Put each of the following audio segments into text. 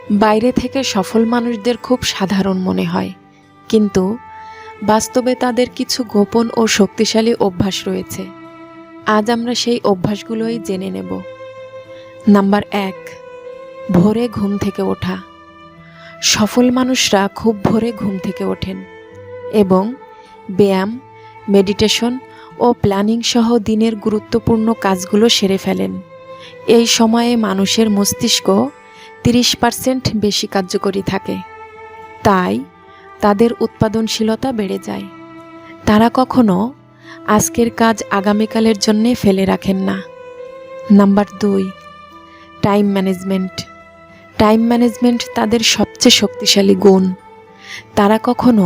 বাইরে থেকে সফল মানুষদের খুব সাধারণ মনে হয়, কিন্তু বাস্তবে তাদের কিছু গোপন ও শক্তিশালী অভ্যাস রয়েছে। আজ আমরা সেই অভ্যাসগুলোই জেনে নেব। নাম্বার 1, ভোরে ঘুম থেকে ওঠা। সফল মানুষরা খুব ভোরে ঘুম থেকে ওঠেন এবং ব্যায়াম, মেডিটেশন ও প্ল্যানিং সহ দিনের গুরুত্বপূর্ণ কাজগুলো সেরে ফেলেন। এই সময়ে মানুষের মস্তিষ্ক 30% বেশি কার্যকরী থাকে, তাই তাদের উৎপাদনশীলতা বেড়ে যায়। তারা কখনো আজকের কাজ আগামীকালের জন্যে ফেলে রাখেন না। Number 2, time management. Time management তাদের সবচেয়ে শক্তিশালী গুণ। তারা কখনো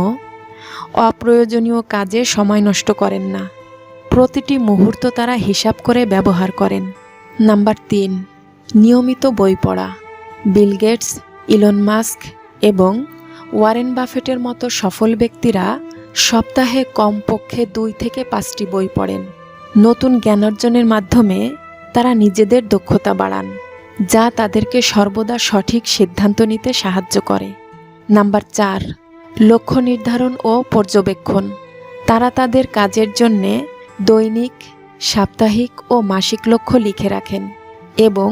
অপ্রয়োজনীয় কাজে সময় নষ্ট করেন না। প্রতিটি মুহূর্ত তারা হিসাব করে ব্যবহার করেন। নাম্বার 3, নিয়মিত বই পড়া। বিল গেটস, ইলন মাস্ক এবং ওয়ারেন বাফেটের মতো সফল ব্যক্তিরা সপ্তাহে কমপক্ষে 2 থেকে 5টি বই পড়েন। নতুন জ্ঞানার্জনের মাধ্যমে তারা নিজেদের দক্ষতা বাড়ান, যা তাদেরকে সর্বদা সঠিক সিদ্ধান্ত নিতে সাহায্য করে। নাম্বার 4, লক্ষ্য নির্ধারণ ও পর্যবেক্ষণ। তারা তাদের কাজের জন্যে দৈনিক, সাপ্তাহিক ও মাসিক লক্ষ্য লিখে রাখেন এবং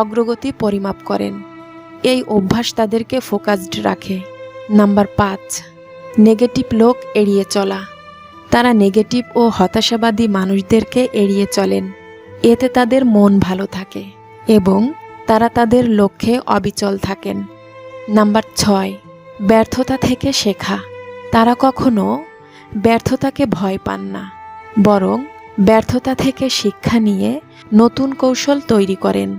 অগ্রগতি পরিমাপ করেন। এই অভ্যাস তাদেরকে ফোকাসড রাখে। নাম্বার 5, নেগেটিভ লোক এড়িয়ে চলা। তারা নেগেটিভ ও হতাশাবাদী মানুষদেরকে এড়িয়ে চলেন। এতে তাদের মন ভালো থাকে এবং তারা তাদের লক্ষ্যে অবিচল থাকেন। নাম্বার 6, ব্যর্থতা থেকে শেখা। তারা কখনো ব্যর্থতাকে ভয় পান না, বরং ব্যর্থতা থেকে শিক্ষা নিয়ে নতুন কৌশল তৈরি করেন।